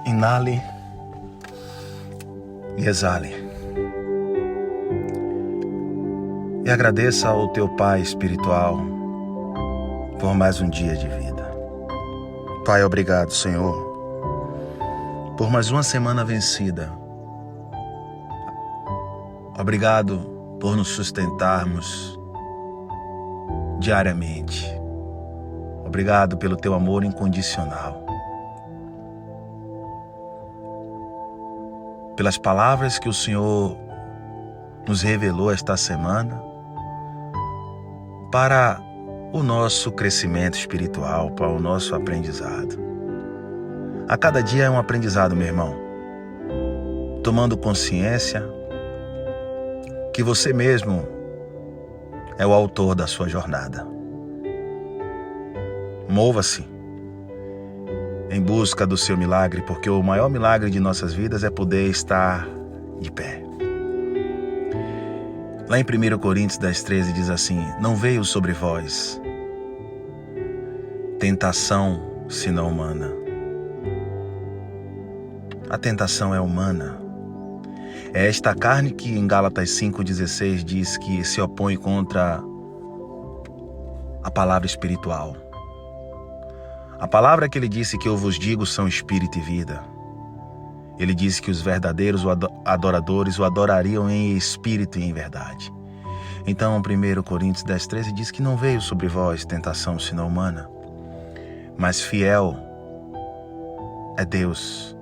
Inale e exale. E agradeça ao teu Pai espiritual por mais um dia de vida. Pai, obrigado, Senhor, por mais uma semana vencida. Obrigado por nos sustentarmos diariamente. Obrigado pelo teu amor incondicional. Pelas palavras que o Senhor nos revelou esta semana para o nosso crescimento espiritual, para o nosso aprendizado. A cada dia é um aprendizado, meu irmão. Tomando consciência que você mesmo é o autor da sua jornada. Mova-se em busca do seu milagre, porque o maior milagre de nossas vidas é poder estar de pé. Lá em 1 Coríntios 10:13 diz assim: não veio sobre vós tentação senão humana. A tentação é humana. É esta carne que em Gálatas 5:16 diz que se opõe contra a palavra espiritual. A palavra que ele disse que eu vos digo são espírito e vida. Ele disse que os verdadeiros adoradores o adorariam em espírito e em verdade. Então, 1 Coríntios 10:13 diz que não veio sobre vós tentação senão humana, mas fiel é Deus,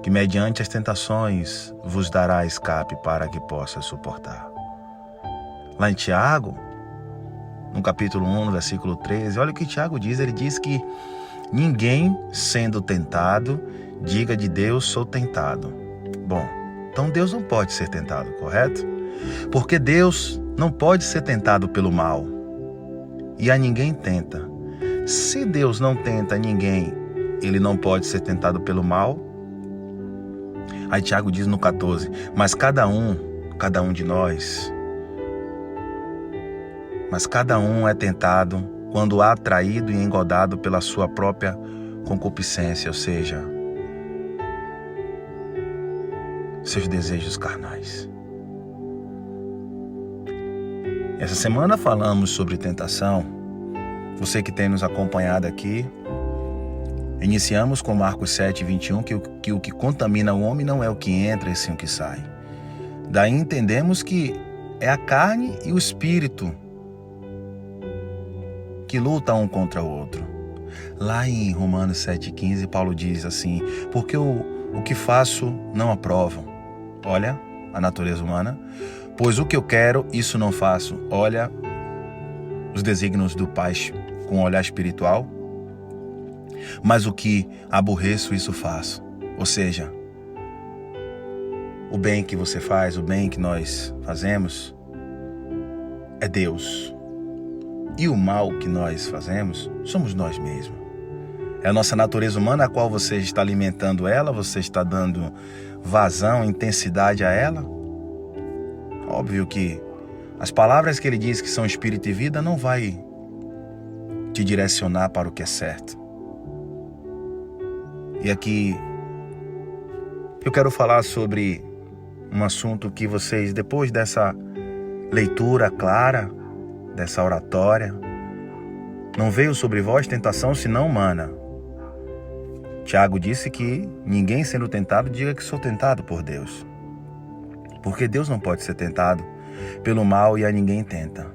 que mediante as tentações vos dará escape para que possa suportar. Lá em Tiago, no capítulo 1, no versículo 13, olha o que Tiago diz. Ele diz que ninguém sendo tentado diga de Deus sou tentado. Bom, então Deus não pode ser tentado, correto? Porque Deus não pode ser tentado pelo mal. E a ninguém tenta. Se Deus não tenta ninguém, ele não pode ser tentado pelo mal. Aí Tiago diz no 14, mas cada um de nós, é tentado quando atraído e engodado pela sua própria concupiscência, ou seja, seus desejos carnais. Essa semana falamos sobre tentação. Você que tem nos acompanhado aqui, iniciamos com Marcos 7:21, que o que contamina o homem não é o que entra, e sim o que sai. Daí entendemos que é a carne e o espírito que lutam um contra o outro. Lá em Romanos 7:15, Paulo diz assim: porque o que faço não aprovo. Olha a natureza humana. Pois o que eu quero, isso não faço. Olha os desígnios do Pai com um olhar espiritual. Mas o que aborreço, isso faço. Ou seja, o bem que você faz, o bem que nós fazemos, é Deus. E o mal que nós fazemos, somos nós mesmos. É a nossa natureza humana a qual você está alimentando ela, você está dando vazão, intensidade a ela. Óbvio que as palavras que ele diz que são espírito e vida não vai te direcionar para o que é certo. E aqui eu quero falar sobre um assunto que vocês, depois dessa leitura clara, dessa oratória, não veio sobre vós tentação senão humana. Tiago disse que ninguém sendo tentado diga que sou tentado por Deus. Porque Deus não pode ser tentado pelo mal e a ninguém tenta.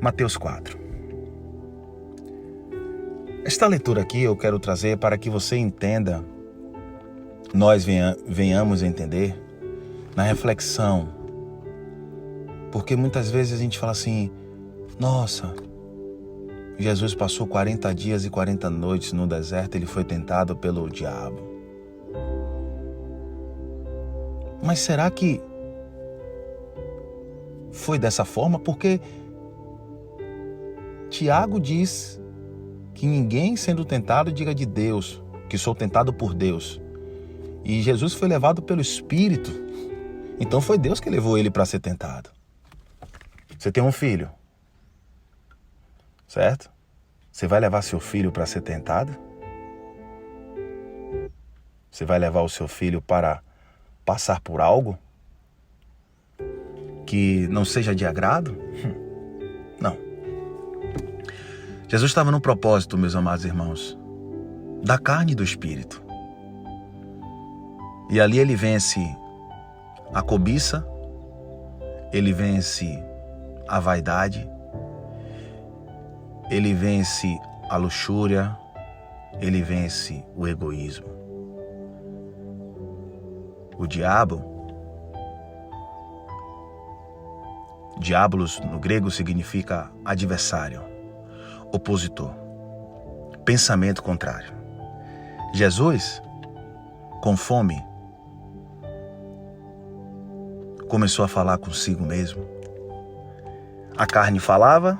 Mateus 4. Esta leitura aqui eu quero trazer para que você entenda, nós venhamos entender na reflexão. Porque muitas vezes a gente fala assim: nossa, Jesus passou 40 dias e 40 noites no deserto, ele foi tentado pelo diabo. Mas será que foi dessa forma? Porque Tiago diz que ninguém sendo tentado diga de Deus, que sou tentado por Deus. E Jesus foi levado pelo Espírito. Então foi Deus que levou ele para ser tentado. Você tem um filho, certo? Você vai levar seu filho para ser tentado? Você vai levar o seu filho para passar por algo que não seja de agrado? Não. Jesus estava no propósito, meus amados irmãos, da carne e do espírito. E ali ele vence a cobiça, ele vence a vaidade, ele vence a luxúria, ele vence o egoísmo. O diabolos no grego significa adversário, opositor, pensamento contrário. Jesus, com fome, começou a falar consigo mesmo. A carne falava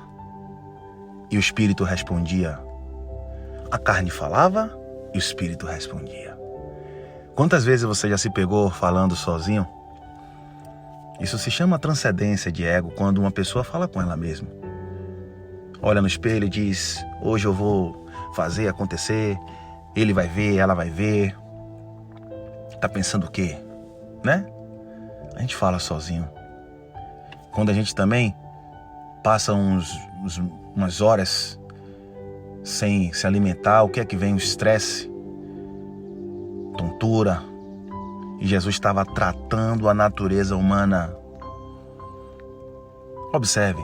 e o espírito respondia. A carne falava e o espírito respondia. Quantas vezes você já se pegou falando sozinho? Isso se chama transcendência de ego, quando uma pessoa fala com ela mesma. Olha no espelho e diz: hoje eu vou fazer acontecer, ele vai ver, ela vai ver. Tá pensando o quê? Né? A gente fala sozinho. Quando a gente também passa umas horas sem se alimentar, o que é que vem? O estresse, tontura. E Jesus estava tratando a natureza humana. Observe,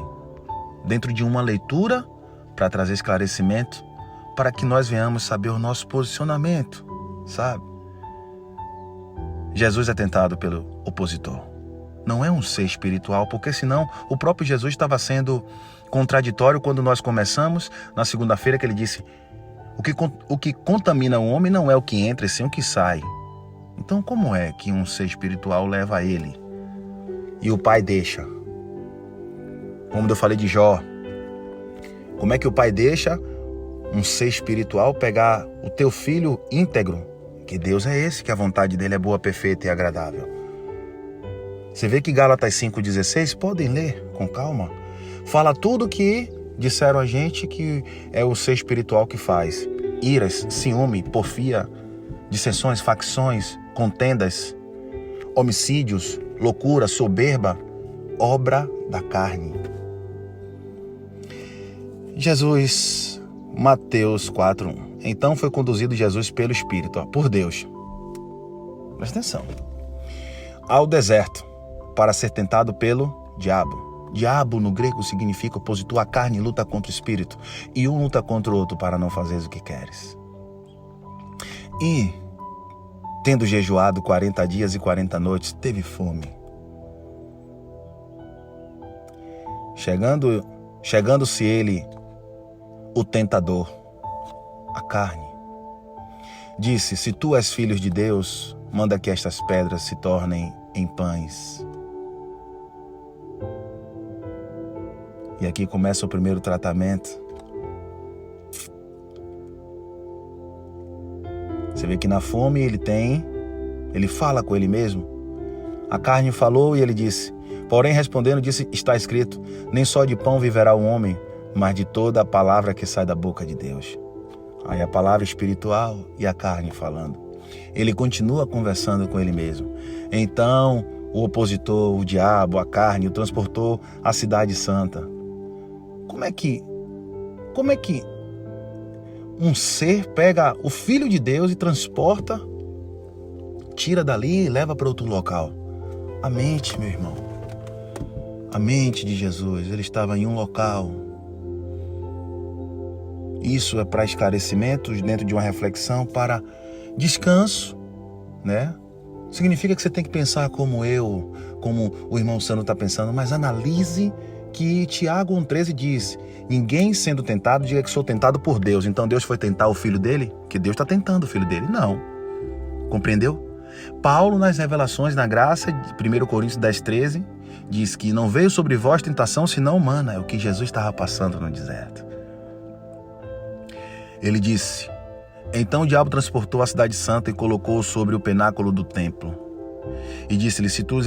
dentro de uma leitura para trazer esclarecimento, para que nós venhamos saber o nosso posicionamento, sabe? Jesus é tentado pelo opositor. Não é um ser espiritual, porque senão o próprio Jesus estava sendo contraditório quando nós começamos na segunda-feira, que ele disse: o que contamina o homem não é o que entra, e sim o que sai. Então como é que um ser espiritual leva a ele e o pai deixa? Como eu falei de Jó, como é que o pai deixa um ser espiritual pegar o teu filho íntegro? Que Deus é esse, que a vontade dele é boa, perfeita e agradável. Você vê que Gálatas 5,16, podem ler com calma, fala tudo que disseram a gente que é o ser espiritual que faz. Iras, ciúme, porfia, dissensões, facções, contendas, homicídios, loucura, soberba, obra da carne. Jesus, Mateus 4:1. Então foi conduzido Jesus pelo Espírito, por Deus. Presta atenção. Ao deserto, para ser tentado pelo diabo. Diabo no grego significa opositor. A carne luta contra o espírito e um luta contra o outro para não fazeres o que queres. E, tendo jejuado 40 dias e 40 noites, teve fome. Chegando-se ele, o tentador, a carne, disse: se tu és filho de Deus, manda que estas pedras se tornem em pães. E aqui começa o primeiro tratamento. Você vê que na fome ele fala com ele mesmo. A carne falou e ele disse, porém respondendo disse, está escrito, nem só de pão viverá o homem, mas de toda a palavra que sai da boca de Deus. Aí a palavra espiritual e a carne falando. Ele continua conversando com ele mesmo. Então o opositor, o diabo, a carne, o transportou à cidade santa. Como é que um ser pega o Filho de Deus e transporta, tira dali e leva para outro local? A mente, meu irmão. A mente de Jesus, ele estava em um local. Isso é para esclarecimentos dentro de uma reflexão, para descanso, né? Significa que você tem que pensar como o irmão Sandro está pensando, mas analise que Tiago 1,13 diz, ninguém sendo tentado diga que sou tentado por Deus. Então Deus foi tentar o filho dele? Que Deus está tentando o filho dele? Não. Compreendeu? Paulo, nas revelações na graça, 1 Coríntios 10,13, diz que não veio sobre vós tentação senão humana. É o que Jesus estava passando no deserto. Ele disse, então o diabo transportou a cidade santa e colocou-o sobre o pináculo do templo. E disse-lhe, se tu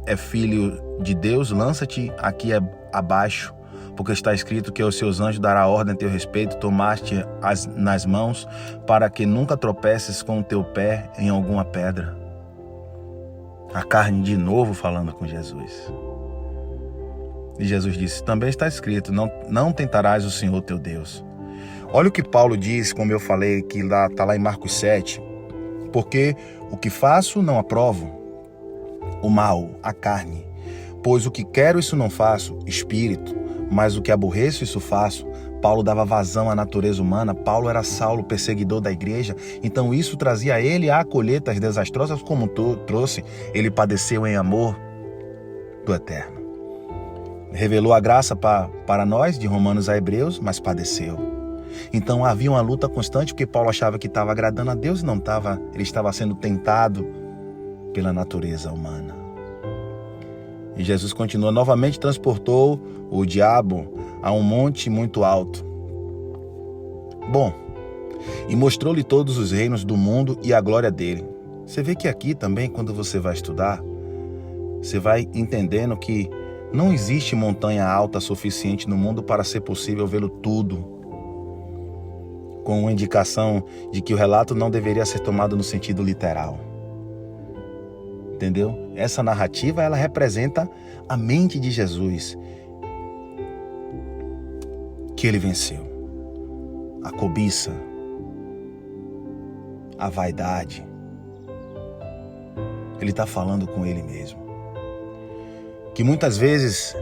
é filho de Deus, lança-te aqui abaixo, porque está escrito que aos seus anjos dará ordem a teu respeito, tomaste nas mãos, para que nunca tropeces com o teu pé em alguma pedra. A carne de novo falando com Jesus. E Jesus disse, também está escrito, não tentarás o Senhor teu Deus. Olha o que Paulo diz, como eu falei, que está lá em Marcos 7. Porque o que faço não aprovo, o mal, a carne. Pois o que quero isso não faço, espírito. Mas o que aborreço isso faço. Paulo dava vazão à natureza humana. Paulo era Saulo, perseguidor da igreja. Então isso trazia a ele a colheitas desastrosas como trouxe. Ele padeceu em amor do Eterno. Revelou a graça para nós, de Romanos a Hebreus, mas padeceu. Então havia uma luta constante, porque Paulo achava que estava agradando a Deus e não estava. Ele estava sendo tentado pela natureza humana. E Jesus continua, novamente transportou o diabo a um monte muito alto. Bom, e mostrou-lhe todos os reinos do mundo e a glória dele. Você vê que aqui também, quando você vai estudar, você vai entendendo que não existe montanha alta suficiente no mundo para ser possível vê-lo tudo, com uma indicação de que o relato não deveria ser tomado no sentido literal. Entendeu? Essa narrativa, ela representa a mente de Jesus, que ele venceu. A cobiça, a vaidade. Ele está falando com ele mesmo. Que muitas vezes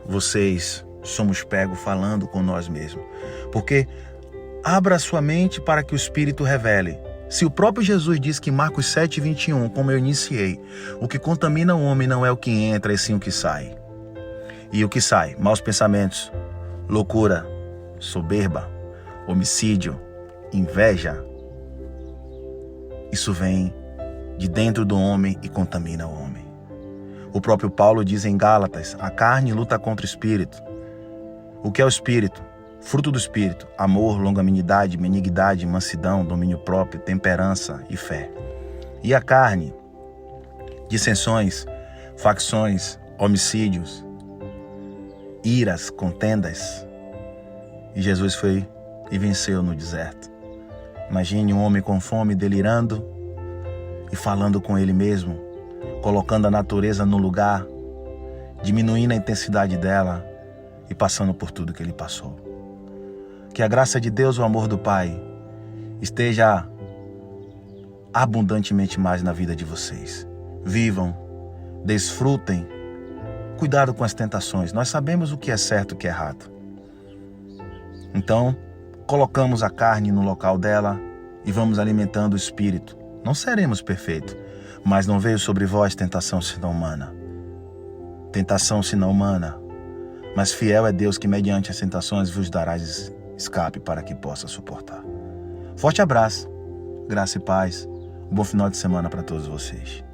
vocês, somos pegos falando com nós mesmos. Porque abra sua mente para que o Espírito revele. Se o próprio Jesus diz que em Marcos 7:21, como eu iniciei, o que contamina o homem não é o que entra, e sim o que sai. E o que sai? Maus pensamentos, loucura, soberba, homicídio, inveja. Isso vem de dentro do homem e contamina o homem. O próprio Paulo diz em Gálatas, a carne luta contra o Espírito. O que é o Espírito? Fruto do Espírito, amor, longanimidade, benignidade, mansidão, domínio próprio, temperança e fé. E a carne? Dissensões, facções, homicídios, iras, contendas. E Jesus foi e venceu no deserto. Imagine um homem com fome, delirando e falando com ele mesmo, colocando a natureza no lugar, diminuindo a intensidade dela e passando por tudo que ele passou. Que a graça de Deus, o amor do Pai, esteja abundantemente mais na vida de vocês. Vivam, desfrutem, cuidado com as tentações. Nós sabemos o que é certo e o que é errado. Então, colocamos a carne no local dela e vamos alimentando o espírito. Não seremos perfeitos, mas não veio sobre vós tentação senão humana. Tentação senão humana. Mas fiel é Deus que mediante as tentações vos dará escape para que possa suportar. Forte abraço, graça e paz. Um bom final de semana para todos vocês.